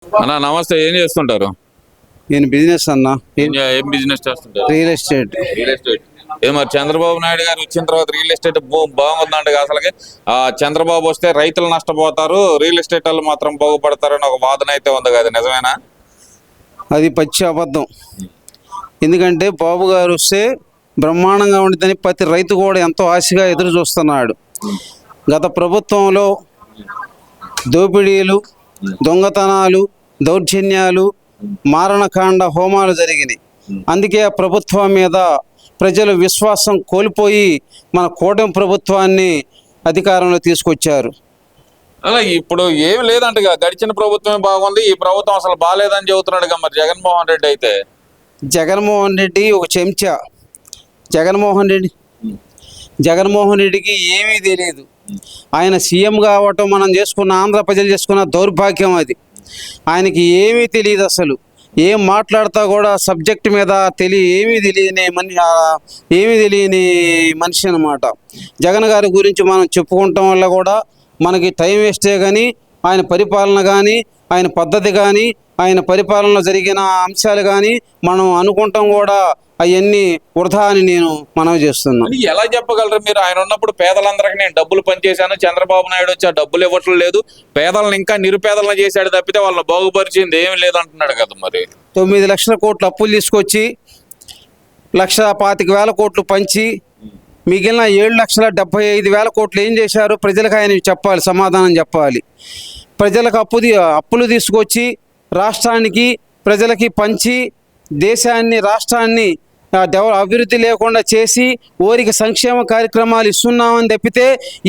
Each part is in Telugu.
అన్న నమస్తే, ఏం చేస్తుంటారు? నేను బిజినెస్ అన్నా. ఏం బిజినెస్ చేస్తుంటారు? Real estate. Real estate. మరి చంద్రబాబు నాయుడు గారు వచ్చిన తర్వాత రియల్ ఎస్టేట్ బాగుందంట. అసలుకి చంద్రబాబు వస్తే రైతులు నష్టపోతారు, రియల్ ఎస్టేట్ వాళ్ళు మాత్రం బాగుపడతారని ఒక వాదన అయితే ఉంది కదా, నిజమేనా? అది పచ్చి అబద్ధం. ఎందుకంటే బాబు గారు వస్తే బ్రహ్మాండంగా ఉంటుందని ప్రతి రైతు కూడా ఎంతో ఆశగా ఎదురు చూస్తున్నాడు. గత ప్రభుత్వంలో దోపిడీలు, దొంగతనాలు, దౌర్జన్యాలు, మారణకాండ హోమాలు జరిగినాయి. అందుకే ఆ ప్రభుత్వం మీద ప్రజలు విశ్వాసం కోల్పోయి మన కూటమి ప్రభుత్వాన్ని అధికారంలో తీసుకొచ్చారు. అలా ఇప్పుడు ఏమి లేదంట, గడిచిన ప్రభుత్వమే బాగుంది, ఈ ప్రభుత్వం అసలు బాగాలేదని చెబుతున్నాడుగా మరి జగన్మోహన్ రెడ్డి. అయితే జగన్మోహన్ రెడ్డి ఒక చెంచా. జగన్మోహన్ రెడ్డికి ఏమీ తెలియదు. ఆయన సీఎం కావటం మనం చేసుకున్న, ఆంధ్ర ప్రజలు చేసుకున్న దౌర్భాగ్యం అది. ఆయనకి ఏమీ తెలియదు, అసలు ఏం మాట్లాడతా కూడా సబ్జెక్ట్ మీద ఏమీ తెలియని మనిషి అన్నమాట. జగన్ గారి గురించి మనం చెప్పుకుంటాం వల్ల కూడా మనకి టైం వేస్టే. కానీ ఆయన పరిపాలన కానీ, ఆయన పద్ధతి కానీ, ఆయన పరిపాలనలో జరిగిన అంశాలు కానీ మనం అనుకుంటాం కూడా అవన్నీ వృధా అని నేను మనవి చేస్తున్నాను. ఎలా చెప్పగలరు మీరు? ఆయన ఉన్నప్పుడు పేదలందరికీ నేను డబ్బులు పనిచేశాను, చంద్రబాబు నాయుడు వచ్చి ఆ డబ్బులు ఇవ్వటం లేదు, పేదలను ఇంకా నిరుపేదలను చేశాడు తప్పితే వాళ్ళని బాగుపరిచింది ఏమి లేదంటున్నాడు కదా. మరి 9 లక్షల కోట్లు అప్పులు తీసుకొచ్చి 1,25,000 కోట్లు పంచి మిగిలిన 7,75,000 కోట్లు ఏం చేశారు? ప్రజలకు ఆయన చెప్పాలి, సమాధానం చెప్పాలి. ప్రజలకు అప్పులు తీసుకొచ్చి రాష్ట్రానికి, ప్రజలకి పంచి దేశాన్ని, రాష్ట్రాన్ని అభివృద్ధి లేకుండా చేసి ఊరికి సంక్షేమ కార్యక్రమాలు ఇస్తున్నామని తప్పితే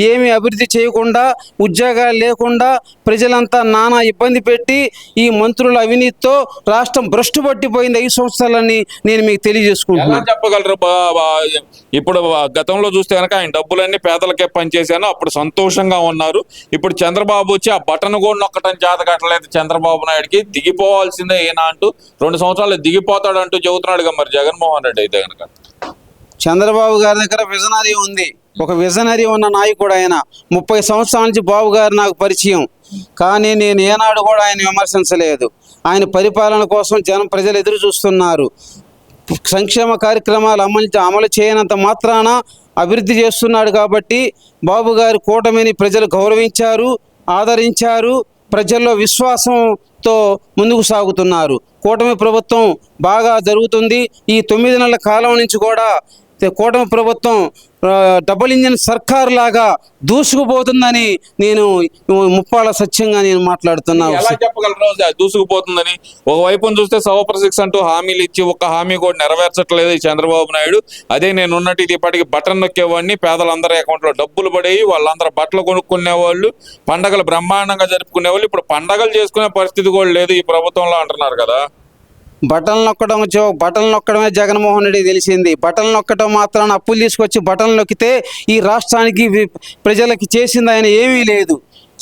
ఏమీ అభివృద్ధి చేయకుండా, ఉద్యోగాలు లేకుండా ప్రజలంతా నానా ఇబ్బంది పెట్టి ఈ మంత్రుల అవినీతితో రాష్ట్రం భ్రష్టు పట్టిపోయింది 5 సంవత్సరాలని నేను మీకు తెలియజేసుకుంటున్నాను. చెప్పగలరు? ఇప్పుడు గతంలో చూస్తే కనుక ఆయన డబ్బులన్నీ పేదలకే పనిచేశాను, అప్పుడు సంతోషంగా ఉన్నారు. ఇప్పుడు చంద్రబాబు వచ్చి ఆ బటన్ కూడా నొక్కటం చేత కట్టలేదు చంద్రబాబు నాయుడికి, దిగిపోవాల్సిందే ఈయన అంటూ 2 సంవత్సరాలు దిగిపోతాడంటూ చెబుతున్నాడుగా మరి జగన్మోహన్ రెడ్డి. అయితే కనుక చంద్రబాబు గారి దగ్గర విజనరీ ఉంది, ఒక విజనరీ ఉన్న నాయకుడు ఆయన. 30 సంవత్సరాల నుంచి బాబు గారు నాకు పరిచయం, కానీ నేను ఏనాడు కూడా ఆయన విమర్శించలేదు. ఆయన పరిపాలన కోసం ప్రజలు ఎదురు చూస్తున్నారు. సంక్షేమ కార్యక్రమాలు అమలు చేయనంత మాత్రాన అభివృద్ధి చేస్తున్నాడు కాబట్టి బాబు గారి కూటమిని ప్రజలు గౌరవించారు, ఆదరించారు, ప్రజల్లో విశ్వాసంతో ముందుకు సాగుతున్నారు. కూటమి ప్రభుత్వం బాగా జరుగుతుంది. ఈ 9 నెలల కాలం నుంచి కూడా కూటమి ప్రభుత్వం డబుల్ ఇంజిన్ సర్కార్ లాగా దూసుకుపోతుందని నేను ముప్పాళ్ళ సత్యంగా నేను మాట్లాడుతున్నాను. ఎలా చెప్పగలరు దూసుకుపోతుందని? ఒకవైపును చూస్తే సవప్రశిక్ష అంటూ హామీలు ఇచ్చి ఒక్క హామీ కూడా నెరవేర్చట్లేదు ఈ చంద్రబాబు నాయుడు. అదే నేను ఉన్నట్టు ఇది ఇప్పటికి బటన్ నొక్కేవాడిని, పేదలందరి అకౌంట్లో డబ్బులు పడేవి, వాళ్ళందరూ బట్టలు కొనుక్కునేవాళ్ళు, పండగలు బ్రహ్మాండంగా జరుపుకునేవాళ్ళు. ఇప్పుడు పండగలు చేసుకునే పరిస్థితి కూడా లేదు ఈ ప్రభుత్వంలో అంటున్నారు కదా. బటన్ నొక్కడమే జగన్మోహన్ రెడ్డి తెలిసింది. బటన్ నొక్కడం మాత్రాన అప్పులు తీసుకొచ్చి బటన్ నొక్కితే ఈ రాష్ట్రానికి, ప్రజలకి చేసింది ఆయన ఏమీ లేదు.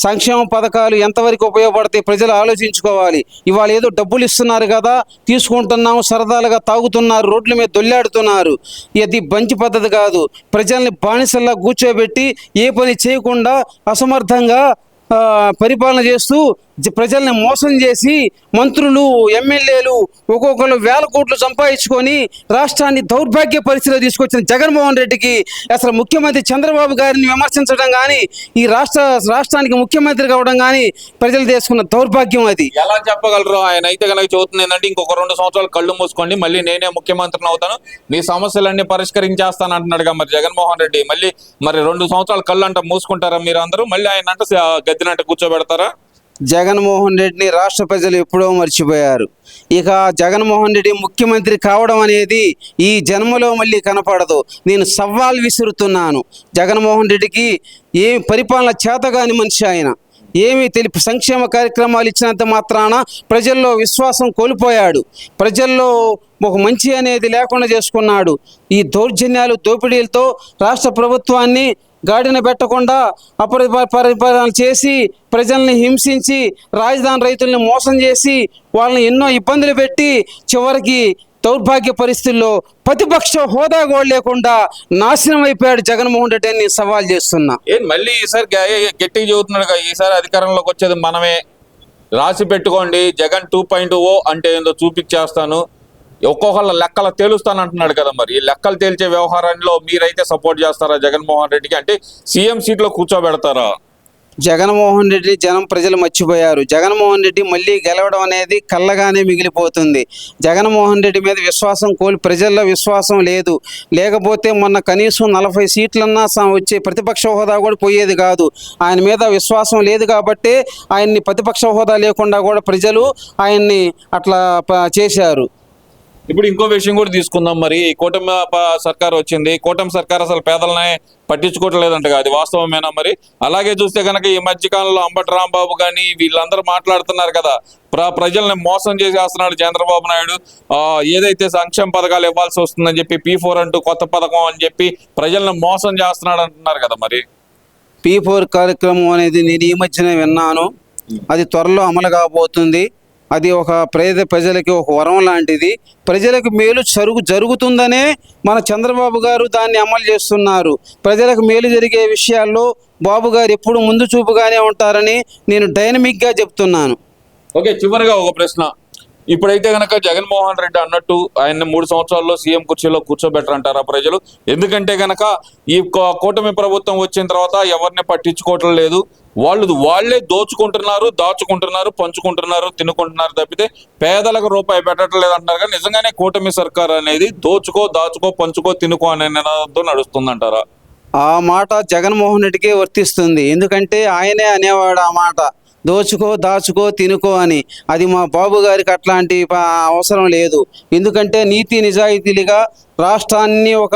సంక్షేమ పథకాలు ఎంతవరకు ఉపయోగపడతాయి ప్రజలు ఆలోచించుకోవాలి. ఇవాళ ఏదో డబ్బులు ఇస్తున్నారు కదా, తీసుకుంటున్నాము, సరదాలుగా తాగుతున్నారు, రోడ్ల మీద దొల్లాడుతున్నారు. ఇది మంచి పద్ధతి కాదు. ప్రజల్ని బానిసల్లా కూర్చోబెట్టి ఏ పని చేయకుండా అసమర్థంగా పరిపాలన చేస్తూ ప్రజల్ని మోసం చేసి మంత్రులు, ఎమ్మెల్యేలు ఒక్కొక్కరు 1000 కోట్లు సంపాదించుకొని రాష్ట్రాన్ని దౌర్భాగ్య పరిస్థితిలో తీసుకొచ్చిన జగన్మోహన్ రెడ్డికి అసలు ముఖ్యమంత్రి చంద్రబాబు గారిని విమర్శించడం కానీ, ఈ రాష్ట్రానికి ముఖ్యమంత్రి కావడం కానీ ప్రజలు తీసుకున్న దౌర్భాగ్యం అది. ఎలా చెప్పగలరు? ఆయన అయితే కనుక చెబుతుంది ఏంటంటే ఇంకొక 2 సంవత్సరాలు కళ్ళు మూసుకోండి, మళ్ళీ నేనే ముఖ్యమంత్రిని అవుతాను, మీ సమస్యలన్నీ పరిష్కరించేస్తాను అంటున్నాడుగా మరి జగన్మోహన్ రెడ్డి. మరి 2 సంవత్సరాలు కళ్ళు అంట మూసుకుంటారా మీరు అందరూ? మళ్ళీ ఆయన అంటే గద్దెనంట కూర్చోబెడతారా? జగన్మోహన్ రెడ్డిని రాష్ట్ర ప్రజలు ఎప్పుడో మర్చిపోయారు. ఇక జగన్మోహన్ రెడ్డి ముఖ్యమంత్రి కావడం అనేది ఈ జన్మలో మళ్ళీ కనపడదు. నేను సవాల్ విసురుతున్నాను. జగన్మోహన్ రెడ్డికి పరిపాలన చేతగాని మనిషి ఆయన. సంక్షేమ కార్యక్రమాలు ఇచ్చినంత మాత్రాన ప్రజల్లో విశ్వాసం కోల్పోయాడు. ప్రజల్లో ఒక మంచి అనేది లేకుండా చేసుకున్నాడు. ఈ దౌర్జన్యాలు, దోపిడీలతో రాష్ట్ర ప్రభుత్వాన్ని గాడిన పెట్టకుండా పరిపాలన చేసి ప్రజల్ని హింసించి రాజధాని రైతుల్ని మోసం చేసి వాళ్ళని ఎన్నో ఇబ్బందులు పెట్టి చివరికి దౌర్భాగ్య పరిస్థితుల్లో ప్రతిపక్ష హోదా కూడా లేకుండా నాశనం అయిపోయాడు జగన్మోహన్ రెడ్డి అని సవాల్ చేస్తున్నా. మళ్ళీ ఈసారి గట్టిగా చెబుతున్నాడు, ఈసారి అధికారంలోకి వచ్చేది మనమే, రాసి పెట్టుకోండి, జగన్ 2.0 అంటే ఏందో చూపించేస్తాను, ఒక్కొక్కళ్ళ లెక్కలు తేలుస్తాను అంటున్నాడు కదా. మరి ఈ లెక్కలు తేల్చే వ్యవహారంలో మీరైతే సపోర్ట్ చేస్తారా జగన్మోహన్ రెడ్డికి? అంటే సీఎం సీట్లో కూర్చోబెడతారా? జగన్మోహన్ రెడ్డి జనం ప్రజలు మర్చిపోయారు. జగన్మోహన్ రెడ్డి మళ్ళీ గెలవడం అనేది కళ్ళగానే మిగిలిపోతుంది. జగన్మోహన్ రెడ్డి మీద విశ్వాసం ప్రజల్లో విశ్వాసం లేదు. లేకపోతే మొన్న కనీసం 40 సీట్లన్నా వచ్చే ప్రతిపక్ష హోదా కూడా పోయేది కాదు. ఆయన మీద విశ్వాసం లేదు కాబట్టి ఆయన్ని ప్రతిపక్ష హోదా లేకుండా కూడా ప్రజలు ఆయన్ని అట్లా చేశారు. ఇప్పుడు ఇంకో విషయం కూడా తీసుకుందాం. మరి ఈ కూటమి సర్కార్ వచ్చింది, కూటమి సర్కార్ అసలు పేదలనే పట్టించుకోవట్లేదంట, అది వాస్తవమేనా? మరి అలాగే చూస్తే కనుక ఈ మధ్యకాలంలో అంబటి రాంబాబు కానీ వీళ్ళందరూ మాట్లాడుతున్నారు కదా, ప్రజల్ని మోసం చేసేస్తున్నాడు చంద్రబాబు నాయుడు, ఏదైతే సంక్షేమ పథకాలు ఇవ్వాల్సి వస్తుందని చెప్పి P4 అంటూ కొత్త పథకం అని చెప్పి ప్రజల్ని మోసం చేస్తున్నాడు అంటున్నారు కదా. మరి P4 కార్యక్రమం అనేది నేను ఈ మధ్యనే విన్నాను. అది త్వరలో అమలు కాబోతుంది. అది ఒక ప్రజలకి ఒక వరం లాంటిది. ప్రజలకు మేలు జరుగుతుందనే మన చంద్రబాబు గారు దాన్ని అమలు చేస్తున్నారు. ప్రజలకు మేలు జరిగే విషయాల్లో బాబు గారు ఎప్పుడు ముందు చూపుగానే ఉంటారని నేను డైనమిక్గా చెప్తున్నాను. ఓకే, చివరిగా ఒక ప్రశ్న. ఇప్పుడైతే కనుక జగన్మోహన్ రెడ్డి అన్నట్టు ఆయన్ని 3 సంవత్సరాల్లో సీఎం కుర్చీలో కూర్చోబెట్టరంటారా ప్రజలు? ఎందుకంటే కనుక ఈ కూటమి ప్రభుత్వం వచ్చిన తర్వాత ఎవరిని పట్టించుకోవటం లేదు, వాళ్ళే దోచుకుంటున్నారు, దాచుకుంటున్నారు, పంచుకుంటున్నారు, తినుకుంటున్నారు తప్పితే పేదలకు రూపాయి పెట్టడం లేదంటారు. కానీ నిజంగానే కూటమి సర్కార్ అనేది దోచుకో, దాచుకో, పంచుకో, తినుకో అనే నినాదంతో నడుస్తుందంటారా? ఆ మాట జగన్మోహన్ రెడ్డికే వర్తిస్తుంది. ఎందుకంటే ఆయనే అనేవాడు ఆ మాట, దోచుకో, దాచుకో, తినుకో అని. అది మా బాబు గారికి అట్లాంటి అవసరం లేదు. ఎందుకంటే నీతి నిజాయితీలుగా రాష్ట్రాన్ని ఒక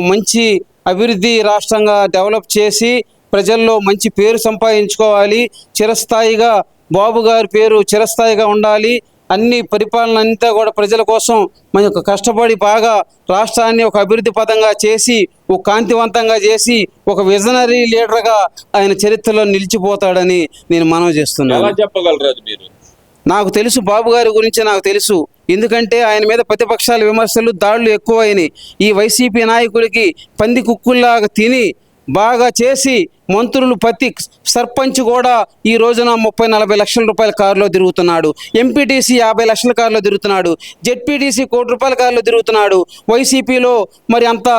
మంచి అభివృద్ధి రాష్ట్రంగా డెవలప్ చేసి ప్రజల్లో మంచి పేరు సంపాదించుకోవాలి. చిరస్థాయిగా బాబు గారి పేరు చిరస్థాయిగా ఉండాలి. అన్ని పరిపాలన అంతా కూడా ప్రజల కోసం మనకు కష్టపడి బాగా రాష్ట్రాన్ని ఒక అభివృద్ధి పదంగా చేసి, ఒక కాంతివంతంగా చేసి, ఒక విజనరీ లీడర్గా ఆయన చరిత్రలో నిలిచిపోతాడని నేను మనవి చేస్తున్నాను. ఎలా చెప్పగలరు మీరు? నాకు తెలుసు, బాబు గారి గురించి నాకు తెలుసు. ఎందుకంటే ఆయన మీద ప్రతిపక్షాల విమర్శలు, దాడులు ఎక్కువైనాయి. ఈ వైసీపీ నాయకుడికి పంది కుక్కుల్లాగా తిని బాగా చేసి మంత్రులు ప్రతి సర్పంచ్ కూడా ఈ రోజున 30-40 లక్షల రూపాయల కారులో తిరుగుతున్నాడు. ఎంపీటీసీ 50 లక్షల కారులో తిరుగుతున్నాడు. జెడ్పీటీసీ ₹1 కోటి కారులో తిరుగుతున్నాడు. వైసీపీలో మరి అంత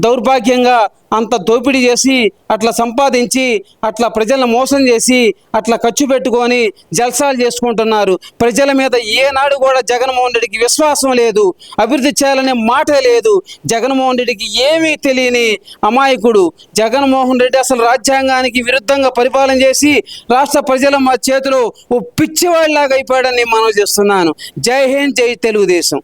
దౌర్భాగ్యంగా అంత దోపిడీ చేసి అట్లా సంపాదించి అట్లా ప్రజలను మోసం చేసి అట్లా ఖర్చు పెట్టుకొని జల్సాలు చేసుకుంటున్నారు. ప్రజల మీద ఏనాడు కూడా జగన్మోహన్ రెడ్డికి విశ్వాసం లేదు, అభివృద్ధి చేయాలనే మాటే లేదు. జగన్మోహన్ రెడ్డికి ఏమీ తెలియని అమాయకుడు జగన్మోహన్ రెడ్డి. అసలు రాజ్యాంగానికి విరుద్ధంగా పరిపాలన చేసి రాష్ట్ర ప్రజల చేతిలో ఓ పిచ్చివాడిలాగా అయిపోయాడని మనం చేస్తున్నాను. జై హింద్, జై తెలుగుదేశం.